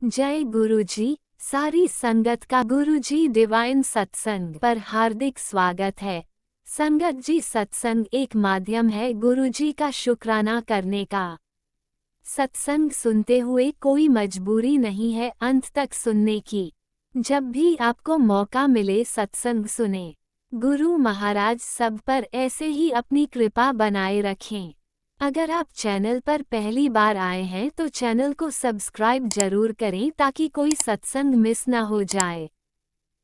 जय गुरुजी। सारी संगत का गुरुजी डिवाइन सत्संग पर हार्दिक स्वागत है। संगत जी, सत्संग एक माध्यम है गुरुजी का शुक्राना करने का। सत्संग सुनते हुए कोई मजबूरी नहीं है अंत तक सुनने की। जब भी आपको मौका मिले सत्संग सुने। गुरु महाराज सब पर ऐसे ही अपनी कृपा बनाए रखें। अगर आप चैनल पर पहली बार आए हैं तो चैनल को सब्सक्राइब जरूर करें ताकि कोई सत्संग मिस ना हो जाए।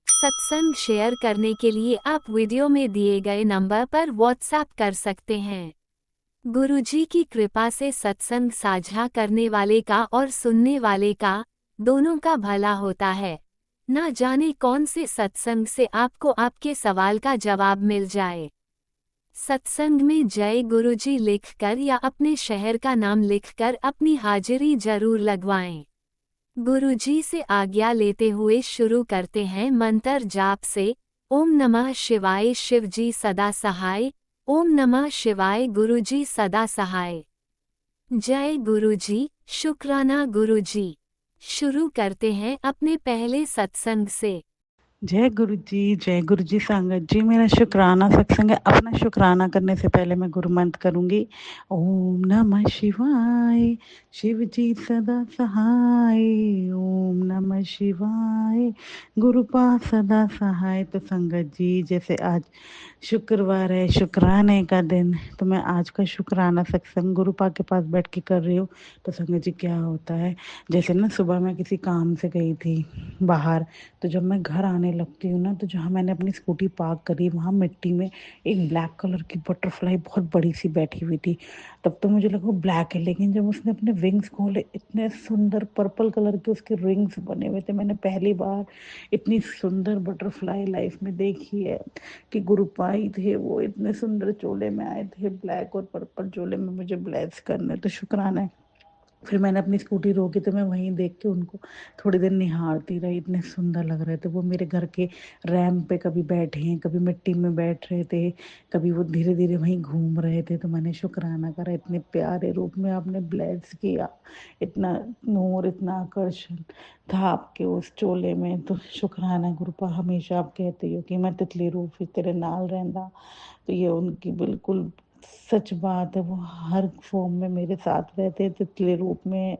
सत्संग शेयर करने के लिए आप वीडियो में दिए गए नंबर पर व्हाट्सएप कर सकते हैं। गुरुजी की कृपा से सत्संग साझा करने वाले का और सुनने वाले का, दोनों का भला होता है। ना जाने कौन से सत्संग से आपको आपके सवाल का जवाब मिल जाए। सत्संग में जय गुरुजी लिखकर या अपने शहर का नाम लिखकर अपनी हाजिरी जरूर लगवाएं। गुरुजी से आज्ञा लेते हुए शुरू करते हैं मंत्र जाप से। ओम नमः शिवाय शिवजी सदा सहाय। ओम नमः शिवाय गुरुजी सदा सहाय। जय गुरुजी, शुक्राना गुरुजी। शुरू करते हैं अपने पहले सत्संग से। जय गुरु जी संगत जी। मेरा शुक्राना सत्संग है। अपना शुक्राना करने से पहले मैं गुरु मंत्र करूंगी। ओम नमः शिवाय, शिव जी सदा सहाय। ओम नमः शिवाय, गुरु पास सदा सहाय। तो संगत जी, जैसे आज शुक्रवार है, शुक्राने का दिन, तो मैं आज का शुक्राना सत्संग गुरुपा के पास बैठ के कर रही हूँ। तो संगत जी, क्या होता है, जैसे ना सुबह मैं किसी काम से गई थी बाहर, तो जब मैं घर आने लगती हूँ ना, तो जहाँ मैंने अपनी स्कूटी पार्क करी वहाँ मिट्टी में एक ब्लैक कलर की बटरफ्लाई बहुत बड़ी सी बैठी हुई थी। तब तो मुझे लगा वो ब्लैक है, लेकिन जब उसने अपने विंग्स खोले, इतने सुंदर पर्पल कलर के उसके रिंग्स बने हुए थे। मैंने पहली बार इतनी सुंदर बटरफ्लाई लाइफ में देखी है कि गुरुपाई थे, वो इतने सुंदर चोले में आए थे, ब्लैक और पर्पल चोले में मुझे ब्लेस करने। तो शुक्राना है। फिर मैंने अपनी स्कूटी रोकी तो मैं वहीं देख के उनको थोड़ी देर निहारती रही। इतने सुंदर लग रहे थे वो। मेरे घर के रैंप पे कभी बैठे हैं, कभी मिट्टी में बैठ रहे थे, कभी वो धीरे धीरे वहीं घूम रहे थे। तो मैंने शुक्राना करा, इतने प्यारे रूप में आपने ब्लेस किया, इतना नूर, इतना आकर्षण था आपके उस चोले में। तो शुक्राना गुरुपा। हमेशा आप कहते हो कि मैं तितली रूप ही तेरे नाल रहंदा, तो ये उनकी बिल्कुल सच बात है। वो हर फॉर्म में मेरे साथ रहते हैं, तितली रूप में,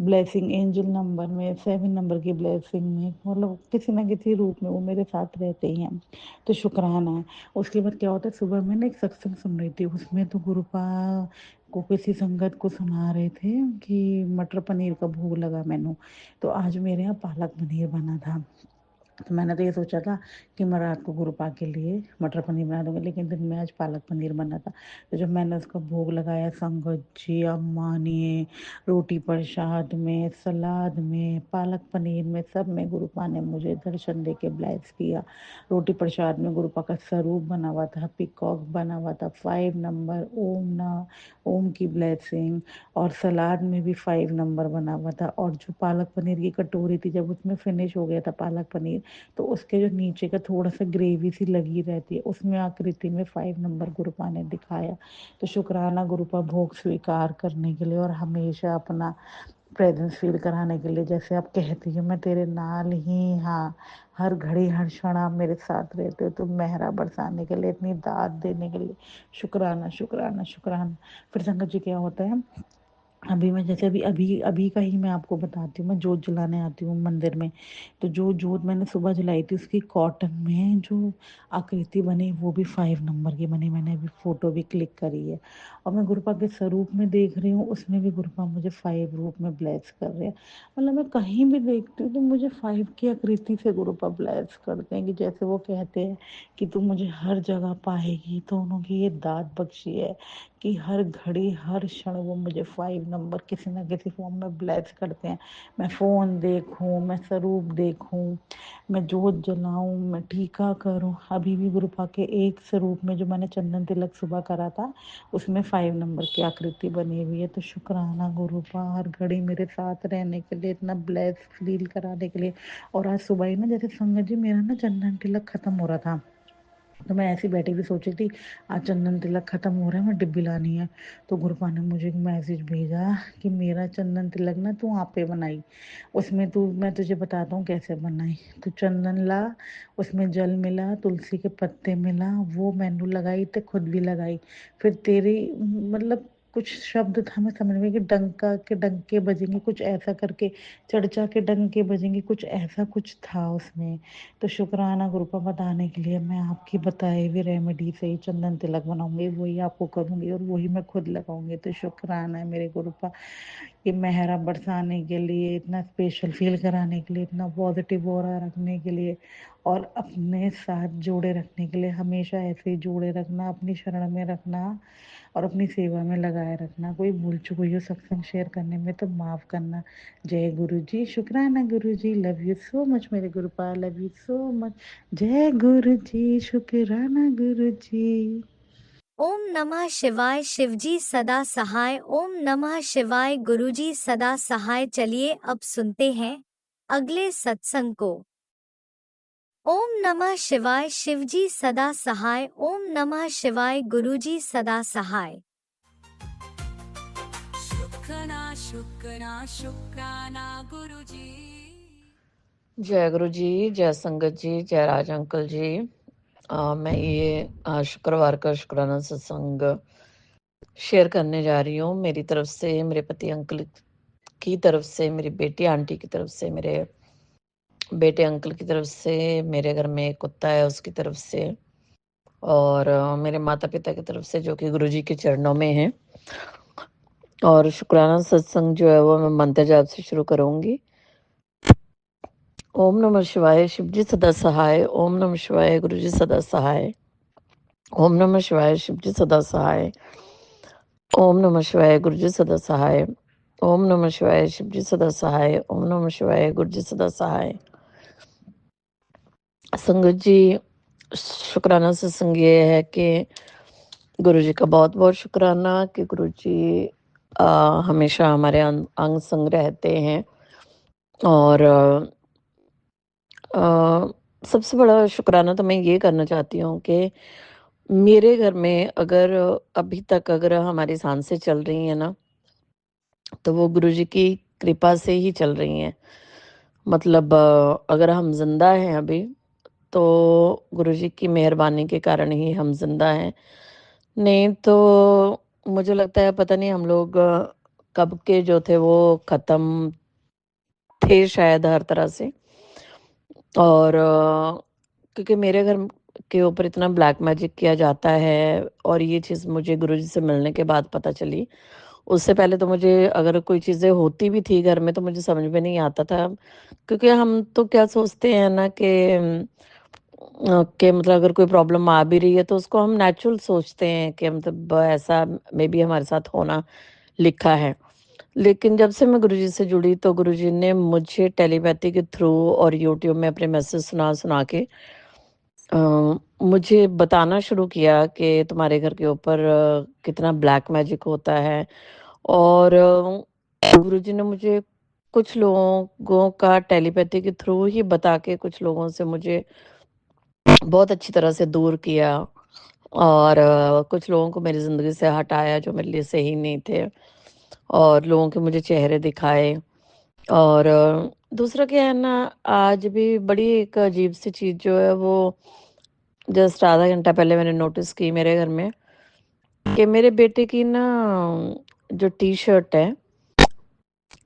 ब्लेसिंग एंजल नंबर में, 7 नंबर की ब्लेसिंग में, मतलब किसी ना किसी रूप में वो मेरे साथ रहते ही हैं। तो शुक्राना है। उसके बाद क्या होता है, सुबह में ना एक सत्संग सुन रही थी, उसमें तो गुरुपा को किसी संगत को सुना रहे थे कि मटर पनीर का भोग लगा मैंने। तो आज मेरे यहाँ पालक पनीर बना था। तो मैंने तो ये सोचा था कि मैं रात को गुरुपा के लिए मटर पनीर बना दूंगी, लेकिन दिन में आज पालक पनीर बना था। तो जब मैंने उसका भोग लगाया, संगत जी अब मानिए, रोटी प्रसाद में, सलाद में, पालक पनीर में, सब में गुरुपा ने मुझे दर्शन दे के ब्लेस किया। रोटी प्रसाद में गुरुपा का स्वरूप बना हुआ था, पिकॉक बना हुआ था, 5 नंबर ओम ना, ओम की ब्लेसिंग। और सलाद में भी 5 नंबर बना हुआ था। और जो पालक पनीर की कटोरी थी, जब उसमें फिनिश हो गया था पालक पनीर, तो उसके जो नीचे का थोड़ा सा ग्रेवी सी लगी रहती है, उसमें आकृति में 5 नंबर गुरुपा ने दिखाया। तो शुक्राना गुरुपा, भोग स्वीकार करने के लिए और हमेशा अपना प्रेजेंस फील कराने के लिए। जैसे आप कहती हो मैं तेरे नाल ही, हाँ, हर घड़ी हर क्षण आप मेरे साथ रहते हो। तो मेहरा बरसाने के लिए, इतनी दाद देने के लिए शुक्राना शुक्राना शुक्राना। फिर संगत जी, क्या होता है, अभी मैं जैसे अभी अभी अभी का ही मैं आपको बताती हूँ। मैं जोत जलाने आती हूँ मंदिर में, तो जो जोत मैंने सुबह जलाई थी, उसकी कॉटन में जो आकृति बनी वो भी 5 नंबर की बनी। मैंने अभी फोटो भी क्लिक करी है। और मैं गुरुपा के स्वरूप में देख रही हूँ, उसमें भी गुरुपा मुझे 5 रूप में ब्लेस कर रहे हैं। मतलब मैं कहीं भी देखती हूँ तो मुझे 5 की आकृति से गुरुपा ब्लेस करते हैं, कि जैसे वो कहते हैं कि तू मुझे हर जगह पाएगी। तो उन्होंने ये दात बख्शी है कि हर घड़ी हर क्षण वो मुझे 5 नंबर किसी ना किसी फॉर्म में ब्लेस करते हैं। मैं फ़ोन देखूं, मैं स्वरूप देखूं, मैं जोत जलाऊं, मैं टीका करूं, अभी भी गुरुपा के एक स्वरूप में जो मैंने चंदन तिलक सुबह करा था, उसमें 5 नंबर की आकृति बनी हुई है। तो शुक्राना गुरुपा, हर घड़ी मेरे साथ रहने के लिए, इतना ब्लेस फील कराने के लिए। और आज सुबह ही ना, जैसे संगत जी, मेरा ना चंदन तिलक खत्म हो रहा था, तो मैं ऐसी बैठी भी सोची थी आज चंदन तिलक खत्म हो रहा है, मैं डिब्बी लानी है। तो गुरपा ने मुझे एक मैसेज भेजा कि मेरा चंदन तिलक ना तू आप पे बनाई, उसमें तू मैं तुझे बताता हूँ कैसे बनाई। तू चंदन ला, उसमें जल मिला, तुलसी के पत्ते मिला, वो मैंने लगाई तो खुद भी लगाई। फिर तेरी मतलब कुछ शब्द था मैं समझ में कि डंका के डंके बजेंगे कुछ ऐसा करके, चर्चा के डंके बजेंगे कुछ ऐसा कुछ था उसमें। तो शुक्राना गुरुपा बताने के लिए मैं आपकी बताए हुए रेमेडी से ही चंदन तिलक बनाऊंगी, वही आपको करूंगी और वही मैं खुद लगाऊंगी। तो शुक्राना है मेरे गुरुपा, ये मेहरा बरसाने के लिए, इतना स्पेशल फील कराने के लिए, इतना पॉजिटिव ऑरा रखने के लिए और अपने साथ जोड़े रखने के लिए। हमेशा ऐसे ही जोड़े रखना, अपनी शरण में रखना और अपनी सेवा में लगाए रखना। कोई भूल चूक हुई हो सत्संग शेयर करने में तो माफ़ करना। जय गुरु जी, शुक्राना गुरु जी, लव यू सो मच मेरे गुरुपा, लव यू सो मच। जय गुरु जी, शुक्राना गुरु जी। ओम नमः शिवाय। शिवजी सदा सहाय। ओम नमः शिवाय। गुरुजी सदा सहाय। चलिए अब सुनते हैं अगले सत्संग को। ओम नमः शिवाय। शिवजी सदा सहाय। ओम नमः शिवाय। गुरुजी सदा सहाय। शुक्राना शुक्राना शुक्राना गुरुजी। जय गुरु जी, जय संगत जी, जय राज अंकल जी। मैं ये शुक्रवार का शुक्राना सत्संग शेयर करने जा रही हूँ। मेरी तरफ से, मेरे पति अंकल की तरफ से, मेरी बेटी आंटी की तरफ से, मेरे बेटे अंकल की तरफ से, मेरे घर में एक कुत्ता है उसकी तरफ से, और मेरे माता पिता की तरफ से जो कि गुरु जी के चरणों में है। और शुक्राना सत्संग जो है वो मैं मंत्र जाप से शुरू करूंगी। ओम नमः शिवाय। शिवजी सदा सहाय। ओम नमः शिवाय। गुरुजी सदा सहाय। ओम नमः शिवाय। शिवजी सदा सहाय। ओम नमः शिवाय। गुरुजी सदा सहाय। ओम नमः शिवाय। शिवजी सदा सहाय। ओम नमः शिवाय। गुरुजी सदा सहाय। संगत जी, शुक्राना सत्संग ये है कि गुरुजी का बहुत बहुत शुक्राना कि गुरुजी हमेशा हमारे अंग संग रहते हैं। और सबसे बड़ा शुक्राना तो मैं ये करना चाहती हूँ कि मेरे घर में अगर अभी तक अगर हमारी सांसें चल रही हैं ना, तो वो गुरुजी की कृपा से ही चल रही हैं। मतलब अगर हम जिंदा हैं अभी, तो गुरुजी की मेहरबानी के कारण ही हम जिंदा हैं। नहीं तो मुझे लगता है पता नहीं हम लोग कब के जो थे वो खत्म थे शायद हर तरह से। और क्योंकि मेरे घर के ऊपर इतना ब्लैक मैजिक किया जाता है, और ये चीज़ मुझे गुरुजी से मिलने के बाद पता चली। उससे पहले तो मुझे अगर कोई चीज़ें होती भी थी घर में तो मुझे समझ में नहीं आता था, क्योंकि हम तो क्या सोचते हैं ना कि मतलब अगर कोई प्रॉब्लम आ भी रही है तो उसको हम नेचुरल सोचते हैं कि मतलब ऐसा मे बी हमारे साथ होना लिखा है। लेकिन जब से मैं गुरुजी से जुड़ी तो गुरुजी ने मुझे टेलीपैथी के थ्रू और यूट्यूब में अपने मैसेज सुना सुना के अ, मुझे बताना शुरू किया कि तुम्हारे घर के ऊपर कितना ब्लैक मैजिक होता है। और गुरुजी ने मुझे कुछ लोगों का टेलीपैथी के थ्रू ही बता के कुछ लोगों से मुझे बहुत अच्छी तरह से दूर किया, और कुछ लोगों को मेरी ज़िंदगी से हटाया जो मेरे लिए सही नहीं थे, और लोगों के मुझे चेहरे दिखाए। और दूसरा क्या है ना, आज भी बड़ी एक अजीब सी चीज़ जो है वो जस्ट आधा घंटा पहले मैंने नोटिस की मेरे घर में कि मेरे बेटे की ना जो टी शर्ट है,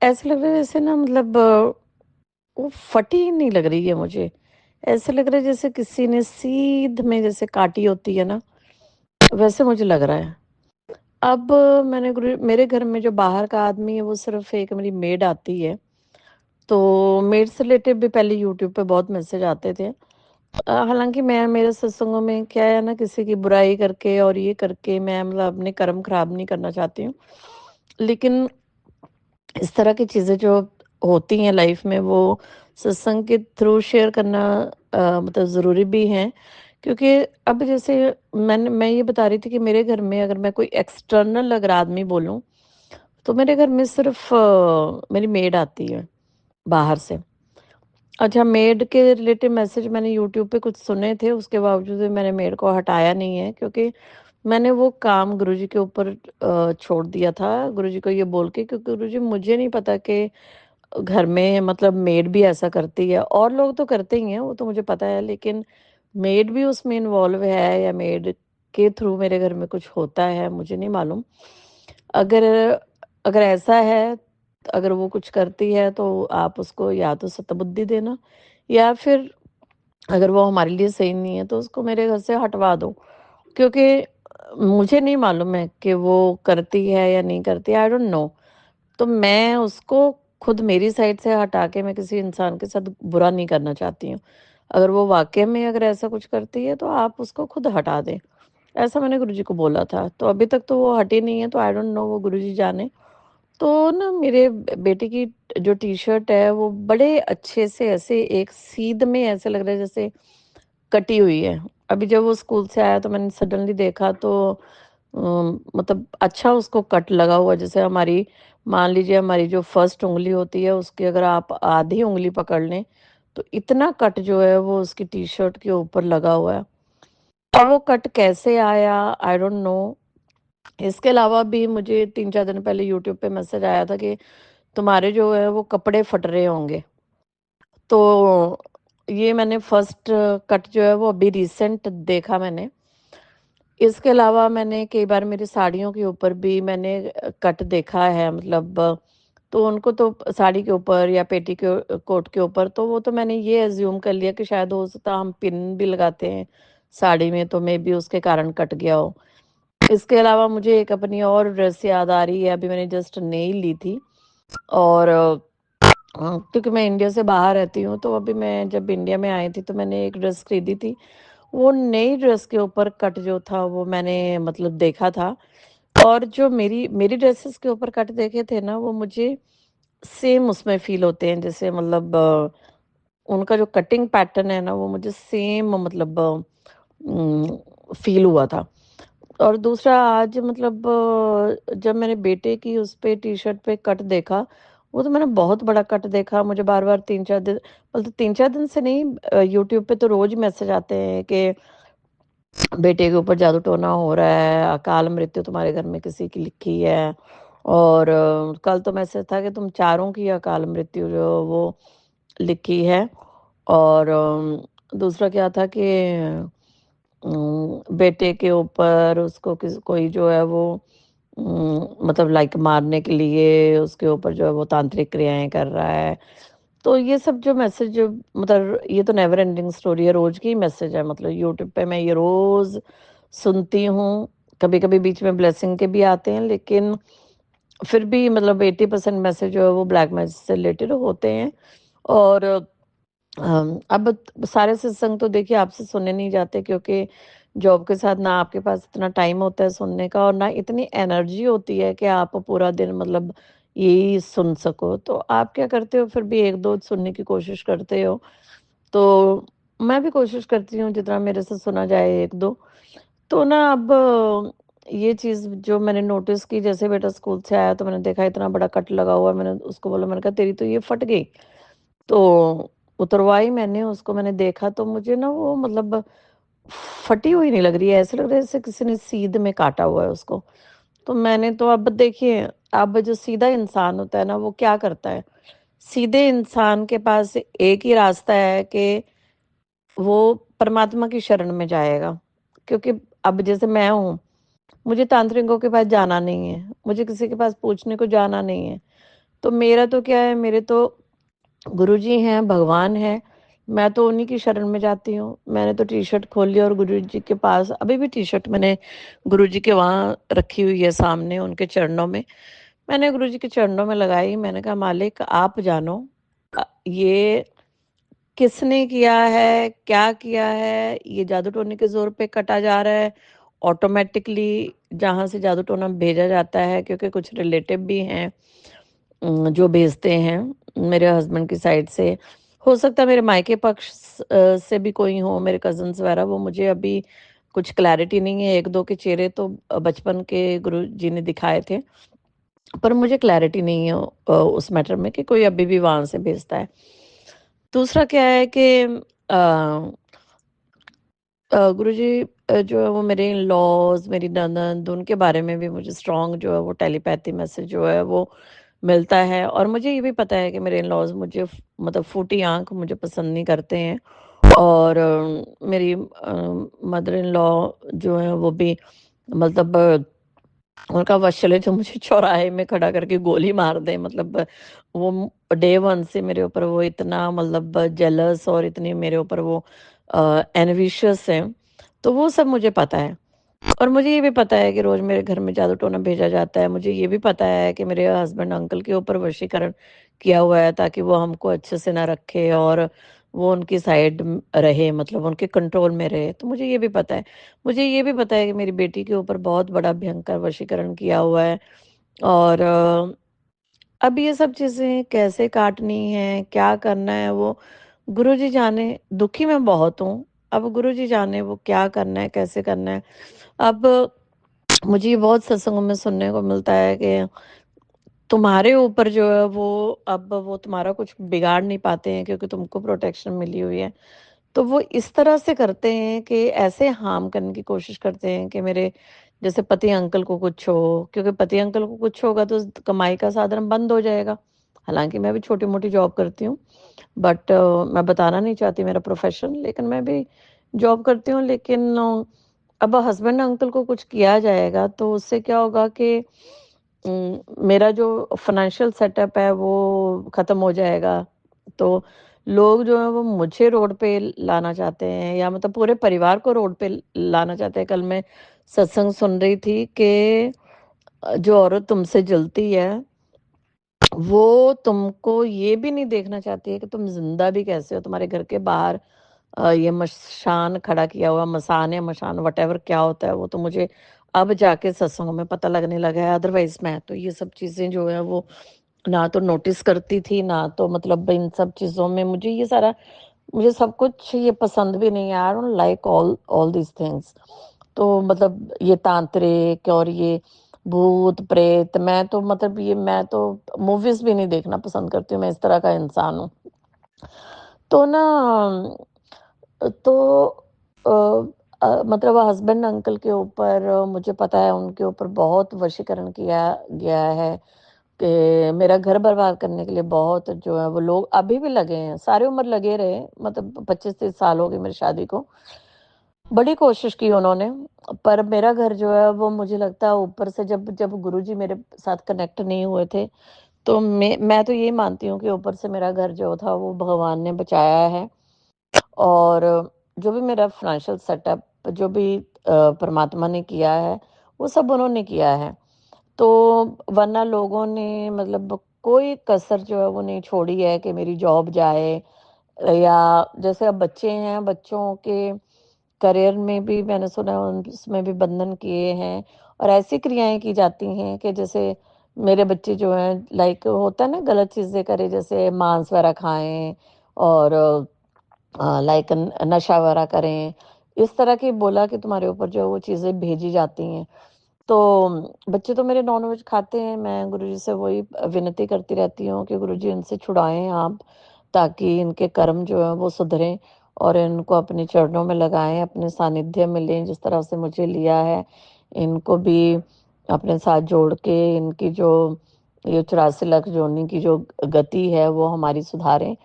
ऐसा लग रहा है जैसे ना मतलब वो फटी नहीं लग रही है मुझे। ऐसे लग रहा है जैसे किसी ने सीध में जैसे काटी होती है ना, वैसे मुझे लग रहा है। अब मेरे घर में जो बाहर का आदमी है वो सिर्फ एक मेरी मेड आती है। तो मेड से रिलेटेड भी पहले यूट्यूब पे बहुत मैसेज आते थे। हालांकि मैं मेरे सत्संगों में क्या है ना, किसी की बुराई करके और ये करके मैं मतलब अपने कर्म खराब नहीं करना चाहती हूँ। लेकिन इस तरह की चीज़ें जो होती हैं लाइफ में वो सत्संग के थ्रू शेयर करना मतलब ज़रूरी भी है। क्योंकि अब जैसे मैं ये बता रही थी कि मेरे घर में अगर मैं कोई एक्सटर्नल अगर आदमी बोलूँ, तो मेरे घर में सिर्फ मेरी मेड आती है बाहर से। अच्छा, मेड के रिलेटेड मैसेज मैंने यूट्यूब पे कुछ सुने थे, उसके बावजूद भी मैंने मेड को हटाया नहीं है, क्योंकि मैंने वो काम गुरुजी के ऊपर छोड़ दिया था, गुरुजी को ये बोल के, क्योंकि गुरुजी मुझे नहीं पता कि घर में मतलब मेड भी ऐसा करती है, और लोग तो करते ही हैं, वो तो मुझे पता है, लेकिन मेड भी उसमें इन्वॉल्व है या मेड के थ्रू मेरे घर में कुछ होता है, मुझे नहीं मालूम। अगर अगर ऐसा है, अगर वो कुछ करती है तो आप उसको या तो सतबुद्धि देना, या फिर अगर वो हमारे लिए सही नहीं है तो उसको मेरे घर से हटवा दो, क्योंकि मुझे नहीं मालूम है कि वो करती है या नहीं करती है, आई डोंट नो। तो मैं उसको खुद मेरी साइड से हटा के मैं किसी इंसान के साथ बुरा नहीं करना चाहती हूँ। अगर वो वाक़ई में अगर ऐसा कुछ करती है तो आप उसको खुद हटा दें। ऐसा मैंने गुरुजी को बोला था, तो अभी तक तो वो हटी नहीं है, तो आई डोंट नो, वो गुरुजी जाने। तो ना मेरे बेटे की जो टी-शर्ट है वो बड़े अच्छे से ऐसे एक सीध में ऐसे लग रहा है जैसे कटी हुई है। अभी जब वो स्कूल से आया तो मैंने सडनली देखा तो मतलब अच्छा उसको कट लगा हुआ, जैसे हमारी, मान लीजिए हमारी जो फर्स्ट उँगली होती है उसकी अगर आप आधी उँगली पकड़ लें, तो इतना कट जो है वो उसकी टी-शर्ट के ऊपर लगा हुआ है। अब वो कट कैसे आया, आई डोंट नो। इसके अलावा भी मुझे 3-4 दिन पहले यूट्यूब पे मैसेज आया था कि तुम्हारे जो है वो कपड़े फट रहे होंगे। तो ये मैंने फर्स्ट कट जो है वो अभी रिसेंट देखा मैंने। इसके अलावा मैंने कई बार मेरी साड़ियों के ऊपर भी मैंने कट देखा है, मतलब तो उनको तो साड़ी के ऊपर या पेटी के कोट के ऊपर, तो वो तो मैंने ये अज़्यूम कर लिया कि शायद हो सकता है हम पिन भी लगाते हैं साड़ी में, तो मेबी उसके कारण कट गया हो। इसके अलावा मुझे एक अपनी और ड्रेस याद आ रही है, अभी मैंने जस्ट नई ली थी, और क्योंकि मैं इंडिया से बाहर रहती हूँ, तो अभी मैं जब इंडिया में आई थी तो मैंने एक ड्रेस खरीदी थी। वो नई ड्रेस के ऊपर कट जो था वो मैंने मतलब देखा था, और जो मेरी मेरी ड्रेसेस के ऊपर कट देखे थे ना, वो मुझे सेम उसमें फ़ील होते हैं, जैसे मतलब उनका जो कटिंग पैटर्न है ना वो मुझे सेम मतलब फ़ील हुआ था। और दूसरा आज मतलब जब मैंने बेटे की उस पे टी-शर्ट पे कट देखा, वो तो मैंने बहुत बड़ा कट देखा। मुझे बार-बार 3-4 दिन, मतलब 3-4 दिन से नहीं, यूट्यूब पे तो रोज़ मैसेज आते हैं कि बेटे के ऊपर जादू टोना हो रहा है, अकाल मृत्यु तुम्हारे घर में किसी की लिखी है, और कल तो मैसेज था कि तुम चारों की अकाल मृत्यु जो वो लिखी है, और दूसरा क्या था कि बेटे के ऊपर उसको कोई जो है वो मतलब लाइक मारने के लिए उसके ऊपर जो है वो तांत्रिक क्रियाएं कर रहा है। तो ये सब जो मैसेज, मतलब ये तो नेवर एंडिंग स्टोरी है, रोज की मैसेज है, मतलब यूट्यूब पे मैं ये रोज सुनती हूँ। कभी कभी बीच में ब्लेसिंग के भी आते हैं, लेकिन फिर भी मतलब 80% मैसेज जो है वो ब्लैक मैजिक से रिलेटेड होते हैं। और अब सारे सत्संग तो देखिए आपसे सुने नहीं जाते, क्योंकि जॉब के साथ ना आपके पास इतना टाइम होता है सुनने का, और ना इतनी एनर्जी होती है कि आप पूरा दिन मतलब यही सुन सको। तो आप क्या करते हो, फिर भी 1-2 सुनने की कोशिश करते हो। तो मैं भी कोशिश करती हूँ जितना मेरे से सुना जाए 1-2। तो ना अब ये चीज़ जो मैंने नोटिस की, जैसे बेटा स्कूल से आया तो मैंने देखा इतना बड़ा कट लगा हुआ है, मैंने उसको बोला, मैंने कहा तेरी तो ये फट गई। तो उतरवाई मैंने उसको, मैंने देखा तो मुझे ना वो मतलब फटी हुई नहीं लग रही है, ऐसा लग रहा है जैसे किसी ने सीध में काटा हुआ है उसको। तो मैंने तो अब देखिए, अब जो सीधा इंसान होता है ना वो क्या करता है, सीधे इंसान के पास एक ही रास्ता है कि वो परमात्मा की शरण में जाएगा। क्योंकि अब जैसे मैं हूँ, मुझे तांत्रिकों के पास जाना नहीं है, मुझे किसी के पास पूछने को जाना नहीं है। तो मेरा तो क्या है, मेरे तो गुरुजी हैं, भगवान हैं, मैं तो उन्हीं की शरण में जाती हूँ। मैंने तो टी-शर्ट खोल लिया और गुरुजी के पास, अभी भी टी-शर्ट मैंने गुरुजी के वहाँ रखी हुई है सामने उनके चरणों में। मैंने गुरुजी के चरणों में लगाई, मैंने कहा मालिक आप जानो, ये किसने किया है, क्या किया है, ये जादू टोने के ज़ोर पे कटा जा रहा है, ऑटोमैटिकली जहाँ से जादू टोना भेजा जाता है, क्योंकि कुछ रिलेटिव भी हैं जो भेजते हैं मेरे हस्बैंड की साइड से। हो सकता है मेरे मायके पक्ष से भी कोई हो, मेरे कज़िन्स वगैरह, वो मुझे अभी कुछ क्लैरिटी नहीं है। 1-2 के चेहरे तो बचपन के गुरुजी ने दिखाए थे, पर मुझे क्लैरिटी नहीं है उस मैटर में कि कोई अभी भी वहाँ से भेजता है। दूसरा क्या है कि गुरुजी जो है वो मेरे इन-लॉज़, मेरी ननंद, उनके बारे में भी मुझे स्ट्रॉन्ग जो है वो टेलीपैथी मैसेज जो है वो मिलता है। और मुझे ये भी पता है कि मेरे इन-लॉज़ मुझे मतलब फूटी आँख मुझे पसंद नहीं करते हैं। और मेरी मदर इन लॉ जो है वो भी मतलब उनका वश चले जो मुझे चौराहे में खड़ा करके गोली मार दें, मतलब वो डे वन से मेरे ऊपर वो इतना मतलब जेलस और इतनी मेरे ऊपर वो एनविशियस हैं। तो वो सब मुझे पता है। और मुझे ये भी पता है कि रोज़ मेरे घर में जादू टोना भेजा जाता है। मुझे ये भी पता है कि मेरे हस्बैंड अंकल के ऊपर वशीकरण किया हुआ है ताकि वो हमको अच्छे से ना रखे और वो उनकी साइड रहे, मतलब उनके कंट्रोल में रहे। तो मुझे ये भी पता है। मुझे ये भी पता है कि मेरी बेटी के ऊपर बहुत बड़ा भयंकर वशीकरण किया हुआ है। और अब ये सब चीज़ें कैसे काटनी है, क्या करना है वो गुरुजी जाने। दुखी मैं बहुत हूँ। अब गुरुजी जाने वो क्या करना है, कैसे करना है। अब मुझे ये बहुत सत्संगों में सुनने को मिलता है कि तुम्हारे ऊपर जो है वो अब वो तुम्हारा कुछ बिगाड़ नहीं पाते हैं क्योंकि तुमको प्रोटेक्शन मिली हुई है। तो वो इस तरह से करते हैं कि ऐसे हार्म करने की कोशिश करते हैं कि मेरे जैसे पति अंकल को कुछ हो, क्योंकि पति अंकल को कुछ होगा तो कमाई का साधन बंद हो जाएगा। हालाँकि मैं भी छोटी-मोटी जॉब करती हूँ, बट मैं बताना नहीं चाहती मेरा प्रोफ़ेशन, लेकिन मैं भी जॉब करती हूँ। लेकिन अब हस्बैंड अंकल को कुछ किया जाएगा तो उससे क्या होगा कि मेरा जो फ़ाइनेंशियल सेटअप है वो ख़त्म हो जाएगा। तो लोग जो हैं वो मुझे रोड पे लाना चाहते हैं या मतलब पूरे परिवार को रोड पे लाना चाहते हैं। कल मैं सत्संग सुन रही थी कि जो औरत तुमसे जलती है, वो तुमको ये भी नहीं देखना चाहती है कि तुम ज़िंदा भी कैसे हो। तुम्हारे घर के बाहर ये मशान खड़ा किया हुआ, मसान या मशान व्हाटएवर क्या होता है वो तो मुझे अब जाके सत्संगों में पता लगने लगा है। अदरवाइज़ मैं तो ये सब चीज़ें जो है वो ना तो नोटिस करती थी, ना तो मतलब इन सब चीज़ों में मुझे सब कुछ ये पसंद भी नहीं है। I don't like all all these things. तो मतलब ये तांत्रिक और ये भूत प्रेत, मैं तो मतलब ये मैं तो मूवीज़ भी नहीं देखना पसंद करती हूँ, मैं इस तरह का इंसान हूँ। तो ना तो अ मतलब हस्बैंड अंकल के ऊपर मुझे पता है उनके ऊपर बहुत वशीकरण किया गया है कि मेरा घर बर्बाद करने के लिए बहुत जो है वो लोग अभी भी लगे हैं। सारी उम्र लगे रहे, मतलब 25-30 साल हो गए मेरी शादी को। बड़ी कोशिश की उन्होंने, पर मेरा घर जो है वो मुझे लगता है ऊपर से जब जब गुरुजी मेरे साथ कनेक्ट नहीं हुए थे, तो मैं तो यही मानती हूँ कि ऊपर से मेरा घर जो था वो भगवान ने बचाया है। और जो भी मेरा फाइनेंशियल सेटअप जो भी परमात्मा ने किया है, वो सब उन्होंने किया है। तो वरना लोगों ने मतलब कोई कसर जो है वो नहीं छोड़ी है कि मेरी जॉब जाए, या जैसे अब बच्चे हैं, बच्चों के करियर में भी मैंने सुना है उसमें भी बंधन किए हैं। और ऐसी क्रियाएँ की जाती हैं कि जैसे मेरे बच्चे जो हैं लाइक होता है ना गलत चीज़ें करें, जैसे मांस वगैरह खाएँ और लाइक नशा वगैरह करें। इस तरह की बोला कि तुम्हारे ऊपर जो है वो चीज़ें भेजी जाती हैं। तो बच्चे तो मेरे नॉन-वेज खाते हैं, मैं गुरुजी से वही विनती करती रहती हूँ कि गुरुजी इनसे छुड़ाएँ आप, ताकि इनके कर्म जो हैं वो सुधरें और इनको अपने चरणों में लगाएँ, अपने सानिध्य में लें जिस तरह से मुझे लिया है। इनको भी अपने साथ जोड़ के इनकी जो ये 84 लाख योनि की जो गति है वो हमारी सुधारें।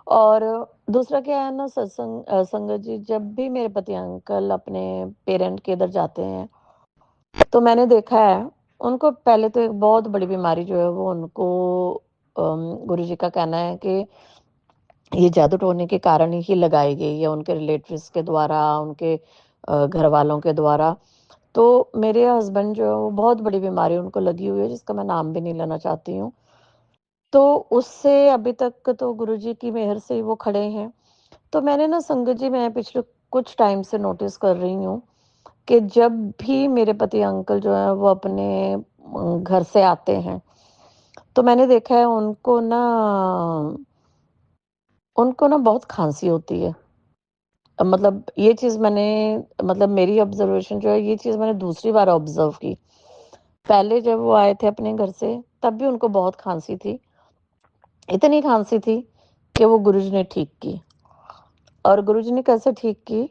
और दूसरा क्या है ना संगत जी, जब भी मेरे पति अंकल अपने पेरेंट के इधर जाते हैं, तो मैंने देखा है, उनको पहले तो एक बहुत बड़ी बीमारी जो है वो उनको गुरुजी का कहना है कि ये जादू टोने के कारण ही लगाई गई है, उनके रिलेटिव्स के द्वारा, उनके घरवालों के द्वारा। तो मेरे हस्बैंड जो है वो बहुत बड़ी बीमारी उनको लगी हुई है जिसका मैं नाम भी नहीं लेना चाहती हूँ। तो उससे अभी तक तो गुरुजी की मेहर से ही वो खड़े हैं। तो मैंने ना संगत जी मैं पिछले कुछ टाइम से नोटिस कर रही हूँ कि जब भी मेरे पति अंकल जो हैं वो अपने घर से आते हैं, तो मैंने देखा है उनको ना बहुत खाँसी होती है। मतलब ये चीज़ मैंने मतलब मेरी ऑब्ज़र्वेशन जो है ये चीज़ मैंने दूसरी बार ऑब्ज़र्व की। पहले जब वो आए थे अपने घर से, तब भी उनको बहुत खाँसी थी। इतनी खाँसी थी कि वो गुरुजी ने ठीक की। और गुरुजी ने कैसे ठीक की,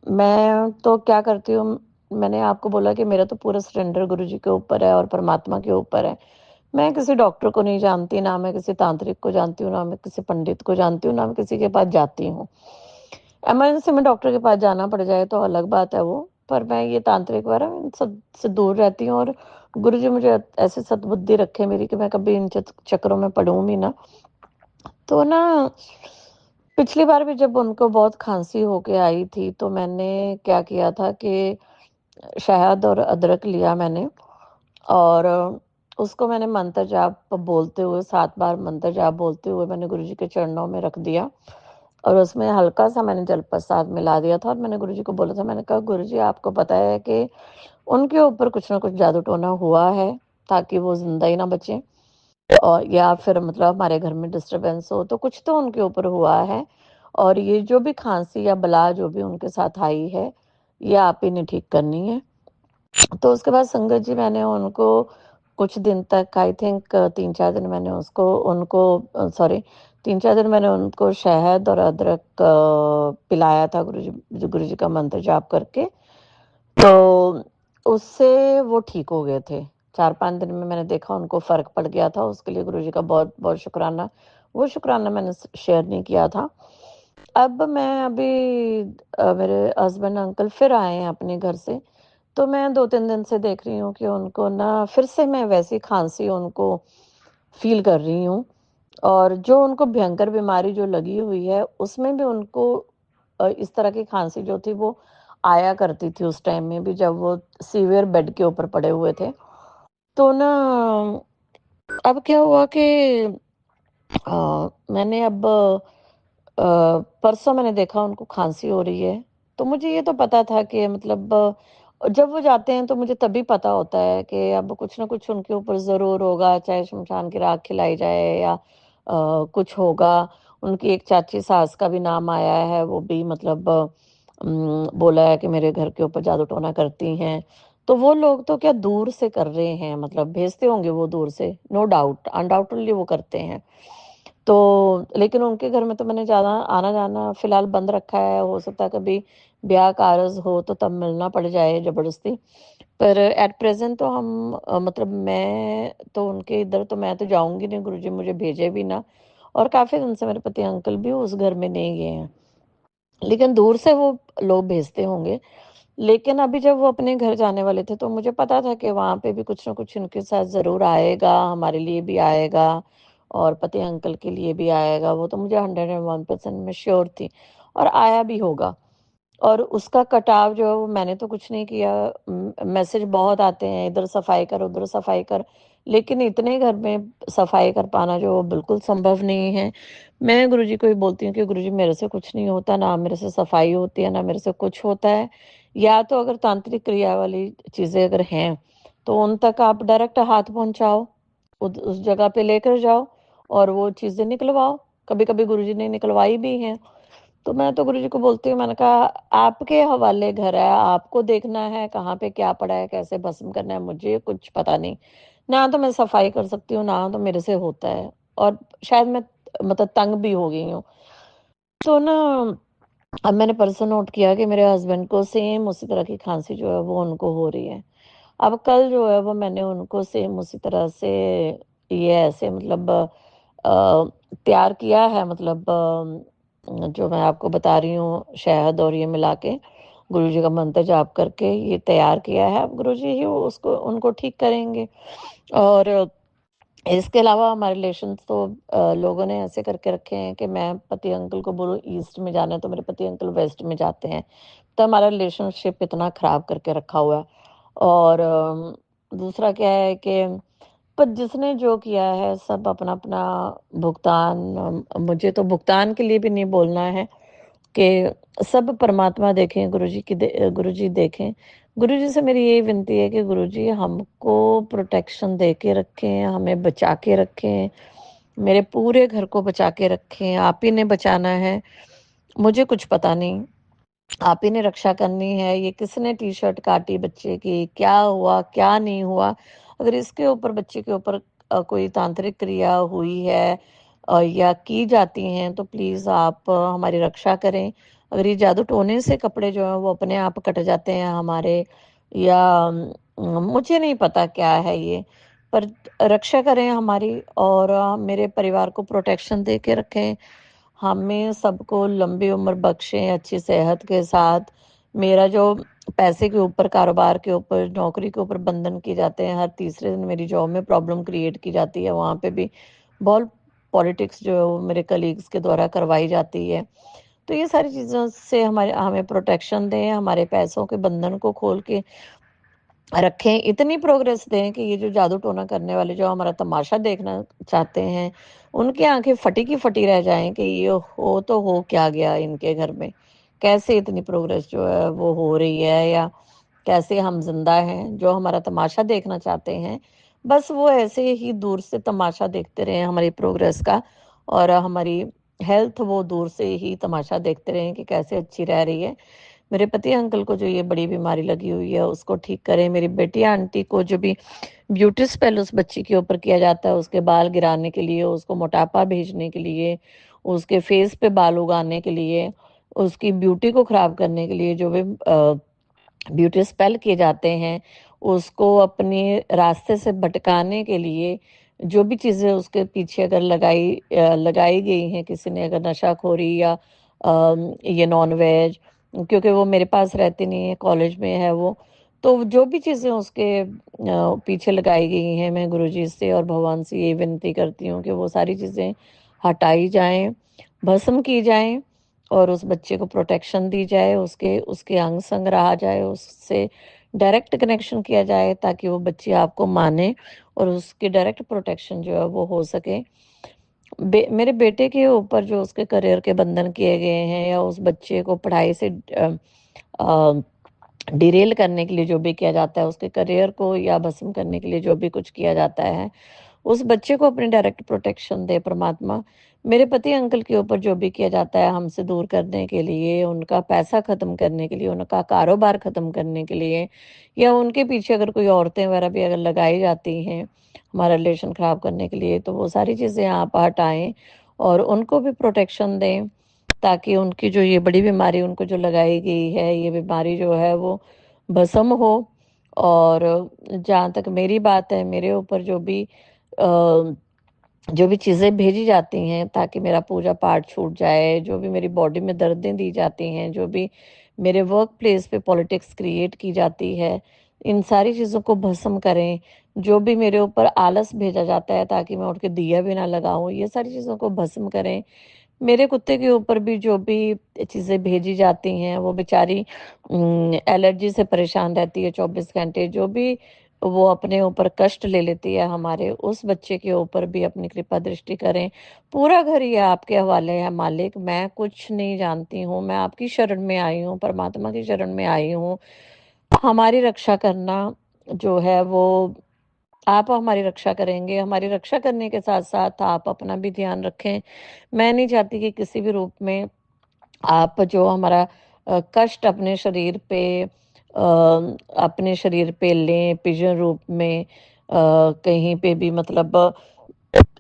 मैं तो क्या करती हूँ, मैंने आपको बोला कि मेरा तो पूरा सरेंडर गुरुजी के ऊपर है और परमात्मा के ऊपर है। मैं किसी डॉक्टर को नहीं जानती, ना मैं किसी तांत्रिक को जानती हूँ, ना मैं किसी पंडित को जानती हूँ, ना मैं किसी के पास जाती हूँ। इमरजेंसी में डॉक्टर के पास जाना पड़ जाए तो अलग बात है वो, पर मैं ये तांत्रिक वगैरह इन सब से दूर रहती हूँ। और गुरुजी मुझे ऐसी सद्बुद्धि रखे मेरी कि मैं कभी इन चक्करों में पड़ूँ भी ना। तो ना पिछली बार भी जब उनको बहुत खांसी होके आई थी, तो मैंने क्या किया था कि शहद और अदरक लिया मैंने, और उसको मैंने मंत्र जाप बोलते हुए 7 बार मंत्र जाप बोलते हुए मैंने गुरुजी के चरणों में रख दिया, और उसमें हल्का-सा मैंने जल प्रसाद मिला दिया था। और मैंने गुरुजी को बोला था, मैंने कहा, गुरुजी आपको पता है कि उनके ऊपर कुछ ना कुछ जादू टोना हुआ है, ताकि वो ज़िंदा ही ना बचें, और या फिर मतलब हमारे घर में डिस्टर्बेंस हो, तो कुछ तो उनके ऊपर हुआ है। और ये जो भी खांसी या बला जो भी उनके साथ आई है, ये आप ही ने ठीक करनी है। तो उसके बाद संगत जी मैंने उनको कुछ दिन तक, आई थिंक 3-4 दिन मैंने सॉरी 3-4 दिन मैंने उनको शहद और अदरक पिलाया था, गुरुजी का मंत्र जाप करके। तो उससे वो ठीक हो गए थे। 4-5 दिन में मैंने देखा उनको फ़र्क पड़ गया था, उसके लिए गुरुजी का बहुत-बहुत शुक्राना। वो शुक्राना मैंने शेयर नहीं किया था। अब मैं अभी मेरे हस्बैंड अंकल फिर आए हैं अपने घर से, तो मैं 2-3 दिन से देख रही हूँ कि उनको ना फिर से मैं वैसी खाँसी उनको फ़ील कर रही हूँ। और जो उनको भयंकर बीमारी जो लगी हुई है, उसमें भी उनको इस तरह की खाँसी जो थी वो आया करती थी उस टाइम में भी, जब वो सीवियर बेड के ऊपर पड़े हुए थे। तो ना अब क्या हुआ कि मैंने अब परसों मैंने देखा उनको खाँसी हो रही है, तो मुझे ये तो पता था कि मतलब जब वो जाते हैं तो मुझे तभी पता होता है कि अब कुछ ना कुछ उनके ऊपर ज़रूर होगा, चाहे शमशान की राख खिलाई जाए या कुछ होगा। उनकी एक चाची सास का भी नाम आया है, वो भी मतलब बोला है कि मेरे घर के ऊपर जादू टोना करती हैं। तो वो लोग तो क्या दूर से कर रहे हैं, मतलब भेजते होंगे वो दूर से, नो डाउट, अनडाउटेडली वो करते हैं। तो लेकिन उनके घर में तो मैंने ज़्यादा आना-जाना फ़िलहाल बंद रखा है, हो सकता है कभी ब्याह कारज हो तो तब मिलना पड़ जाए ज़बरदस्ती। पर एट प्रेज़ेंट तो हम मतलब मैं तो उनके इधर तो मैं तो जाऊँगी नहीं, गुरुजी मुझे भेजे भी ना, और काफ़ी दिन से मेरे पति अंकल भी उस घर में नहीं गए हैं। लेकिन दूर से वो लोग भेजते होंगे। लेकिन अभी जब वो अपने घर जाने वाले थे, तो मुझे पता था कि वहाँ पे भी कुछ न कुछ इनके साथ ज़रूर आएगा, हमारे लिए भी आएगा और पति अंकल के लिए भी आएगा। वो तो मुझे 101% मैं श्योर थी, और आया भी होगा। और उसका कटाव जो है वो मैंने तो कुछ नहीं किया। मैसेज बहुत आते हैं, इधर सफाई कर, उधर सफाई कर, लेकिन इतने घर में सफाई कर पाना जो बिल्कुल संभव नहीं है। मैं गुरुजी को ही बोलती हूँ कि गुरुजी मेरे से कुछ नहीं होता, ना मेरे से सफाई होती है, ना मेरे से कुछ होता है। या तो अगर तांत्रिक क्रिया वाली चीज़ें अगर हैं, तो उन तक आप डायरेक्ट हाथ पहुँचाओ, उस जगह पे लेकर जाओ और वो चीज़ें निकलवाओ। कभी-कभी गुरुजी ने निकलवाई भी हैं। तो मैं तो गुरुजी को बोलती हूँ, मैंने कहा आपके हवाले घर है, आपको देखना है कहाँ पे क्या पड़ा है, कैसे भस्म करना है, मुझे कुछ पता नहीं। ना तो मैं सफाई कर सकती हूँ, ना तो मेरे से होता है, और शायद मैं मतलब तंग भी हो गई हूँ। तो ना अब मैंने परसों नोट किया कि मेरे हस्बैंड को सेम उसी तरह की खाँसी जो है वो उनको हो रही है। अब कल जो है वो मैंने उनको सेम उसी तरह से ये ऐसे मतलब तैयार किया है, मतलब जो मैं आपको बता रही हूँ शहद और ये मिला के गुरुजी का मंत्र जाप करके ये तैयार किया है। अब गुरुजी ही उसको उनको ठीक करेंगे। और इसके अलावा हमारे रिलेशंस तो लोगों ने ऐसे करके रखे हैं कि मैं पति अंकल को बोलूँ ईस्ट में जाना है तो मेरे पति अंकल वेस्ट में जाते हैं। तो हमारा रिलेशनशिप इतना खराब करके रखा हुआ है। और दूसरा क्या है कि पर जिसने जो किया है सब अपना-अपना भुगतान, मुझे तो भुगतान के लिए भी नहीं बोलना है कि सब परमात्मा देखें, गुरुजी देखें। गुरुजी से मेरी यही विनती है कि गुरुजी हमको प्रोटेक्शन दे के रखें, हमें बचा के रखें, मेरे पूरे घर को बचा के रखें, आप ही ने बचाना है, मुझे कुछ पता नहीं। आप ही ने रक्षा करनी है। ये किसने टी-शर्ट काटी बच्चे की, क्या हुआ, क्या नहीं हुआ? अगर इसके ऊपर बच्चे के ऊपर कोई तांत्रिक क्रिया हुई है, या की जाती हैं, तो प्लीज़ आप हमारी रक्षा करें। अगर ये जादू टोने से कपड़े जो हैं वो अपने आप कट जाते हैं हमारे, या मुझे नहीं पता क्या है ये, पर रक्षा करें हमारी, और मेरे परिवार को प्रोटेक्शन दे के रखें। हमें सबको लंबी उम्र बख्शें अच्छी सेहत के साथ। मेरा जो पैसे के ऊपर, कारोबार के ऊपर, नौकरी के ऊपर बंधन किए जाते हैं, हर तीसरे दिन मेरी जॉब में प्रॉब्लम क्रिएट की जाती है, वहाँ पे भी बहुत पॉलिटिक्स जो है वो मेरे कलीग्स के द्वारा करवाई जाती है। तो ये सारी चीज़ों से हमें प्रोटेक्शन दें, हमारे पैसों के बंधन को खोल के रखें, इतनी प्रोग्रेस दें कि ये जो जादू टोना करने वाले जो हमारा तमाशा देखना चाहते हैं, उनकी आंखें फटी की फटी रह जाएं कि ये हो क्या गया इनके घर में, कैसे इतनी प्रोग्रेस जो है वो हो रही है, या कैसे हम जिंदा हैं। जो हमारा तमाशा देखना चाहते हैं, बस वो ऐसे ही दूर से तमाशा देखते रहे हमारी प्रोग्रेस का, और हमारी हेल्थ वो दूर से ही तमाशा देखते रहे कि कैसे अच्छी रह रही है। मेरे पति अंकल को जो ये बड़ी बीमारी लगी हुई है उसको ठीक करें। मेरी बेटी आंटी को जो भी ब्यूटी स्पेल उस बच्ची के ऊपर किया जाता है, उसके बाल गिराने के लिए, उसको मोटापा भेजने के लिए, उसके फेस पे बाल उगाने के लिए, उसकी ब्यूटी को खराब करने के लिए जो भी ब्यूटी स्पेल किए जाते हैं, उसको अपने रास्ते से भटकाने के लिए जो भी चीज़ें उसके पीछे अगर लगाई गई हैं, किसी ने अगर नशाखोरी या ये नॉन वेज, क्योंकि वो मेरे पास रहती नहीं है, कॉलेज में है वो, तो जो भी चीज़ें उसके पीछे लगाई गई हैं, मैं गुरुजी से और भगवान से ये विनती करती हूँ कि वो सारी चीज़ें हटाई जाएँ, भस्म की जाएँ, और उस बच्चे को प्रोटेक्शन दी जाए, उसके उसके अंग-संग रहा जाए, उससे डायरेक्ट कनेक्शन किया जाए ताकि वो बच्ची आपको माने और उसकी डायरेक्ट प्रोटेक्शन जो है वो हो सके। मेरे बेटे के ऊपर जो उसके करियर के बंधन किए गए हैं, या उस बच्चे को पढ़ाई से अ, डिरेल करने के लिए जो भी किया जाता है, उसके करियर को या भस्म करने के लिए जो भी कुछ किया जाता है, उस बच्चे को अपनी डायरेक्ट प्रोटेक्शन दे परमात्मा। मेरे पति अंकल के ऊपर जो भी किया जाता है हमसे दूर करने के लिए, उनका पैसा ख़त्म करने के लिए, उनका कारोबार ख़त्म करने के लिए, या उनके पीछे अगर कोई औरतें वगैरह भी अगर लगाई जाती हैं, हमारा रिलेशन ख़राब करने के लिए, तो वो सारी चीज़ें आप हटाएँ और उनको भी प्रोटेक्शन दें, ताकि उनकी जो ये बड़ी बीमारी उनको जो लगाई गई है, ये बीमारी जो है वो भस्म हो। और जहाँ तक मेरी बात है, मेरे ऊपर जो भी चीज़ें भेजी जाती हैं ताकि मेरा पूजा पाठ छूट जाए, जो भी मेरी बॉडी में दर्दें दी जाती हैं, जो भी मेरे वर्क प्लेस पे पॉलिटिक्स क्रिएट की जाती है, इन सारी चीज़ों को भस्म करें। जो भी मेरे ऊपर आलस भेजा जाता है ताकि मैं उठ के दिया भी ना लगाऊँ, ये सारी चीज़ों को भस्म करें। मेरे कुत्ते के ऊपर भी जो भी चीज़ें भेजी जाती हैं, वो बेचारी एलर्जी से परेशान रहती है 24 घंटे, जो भी वो अपने ऊपर कष्ट ले लेती है हमारे, उस बच्चे के ऊपर भी अपनी कृपा दृष्टि करें। पूरा घर ये आपके हवाले है मालिक, मैं कुछ नहीं जानती हूँ, मैं आपकी शरण में आई हूँ, परमात्मा की शरण में आई हूँ। हमारी रक्षा करना जो है वो आप हमारी रक्षा करेंगे, हमारी रक्षा करने के साथ-साथ आप अपना भी ध्यान रखें। मैं नहीं चाहती कि किसी भी रूप में आप जो हमारा कष्ट अपने शरीर पे लें, पिजन रूप में, कहीं पे भी, मतलब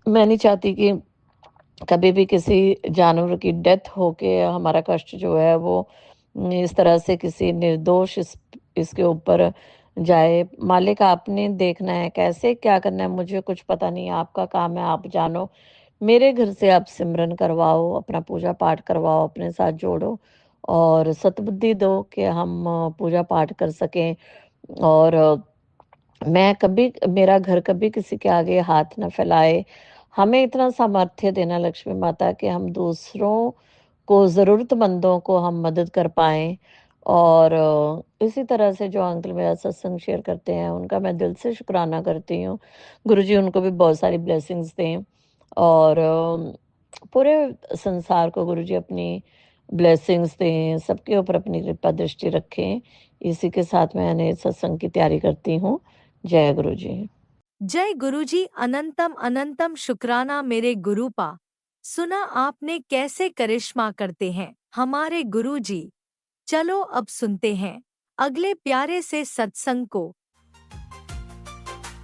मैं नहीं चाहती कि कभी भी किसी जानवर की डेथ होके हमारा कष्ट जो है वो इस तरह से किसी निर्दोष इसके ऊपर जाए। मालिक आपने देखना है कैसे क्या करना है, मुझे कुछ पता नहीं, आपका काम है, आप जानो। मेरे घर से आप सिमरन करवाओ, अपना पूजा पाठ करवाओ, अपने साथ जोड़ो और सद्बुद्धि दो कि हम पूजा पाठ कर सकें, और मेरा घर कभी किसी के आगे हाथ ना फैलाए। हमें इतना सामर्थ्य देना लक्ष्मी माता कि हम दूसरों को, ज़रूरतमंदों को हम मदद कर पाएँ, और इसी तरह से जो अंकल मेरा सत्संग शेयर करते हैं, उनका मैं दिल से शुक्राना करती हूँ। गुरुजी उनको भी बहुत सारी ब्लेसिंग्स दें, और पूरे संसार को गुरुजी अपनी ब्लेसिंग्स दें, सबके ऊपर अपनी कृपा दृष्टि रखें। इसी के साथ मैंने सत्संग की तैयारी करती हूँ। जय गुरु जी। जय गुरुजी, अनंतम अनंतम शुक्राना मेरे गुरुपा। सुना आपने कैसे करिश्मा करते हैं हमारे गुरुजी। चलो अब सुनते हैं अगले प्यारे से सत्संग को।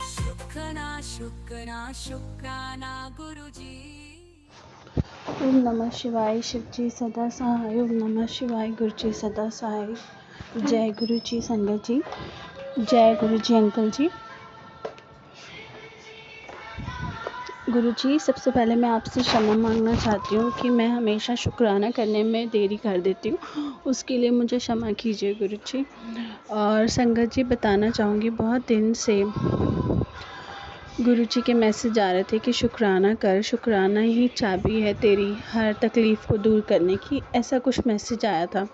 शुक्राना शुक्राना शुक्राना गुरुजी। ओम नमः शिवाय। शिव जी सदा सहाय। ओम नमः शिवाय। गुरु जी सदा सहाय। जय गुरु जी संगत जी। जय गुरु जी अंकल जी। गुरु जी, सबसे पहले मैं आपसे क्षमा मांगना चाहती हूँ कि मैं हमेशा शुक्राना करने में देरी कर देती हूँ, उसके लिए मुझे क्षमा कीजिए गुरु जी। और संगत जी, बताना चाहूँगी, बहुत दिन से गुरु जी के मैसेज आ रहे थे कि शुक्राना कर, शुक्राना ही चाबी है तेरी हर तकलीफ़ को दूर करने की, ऐसा कुछ मैसेज आया था।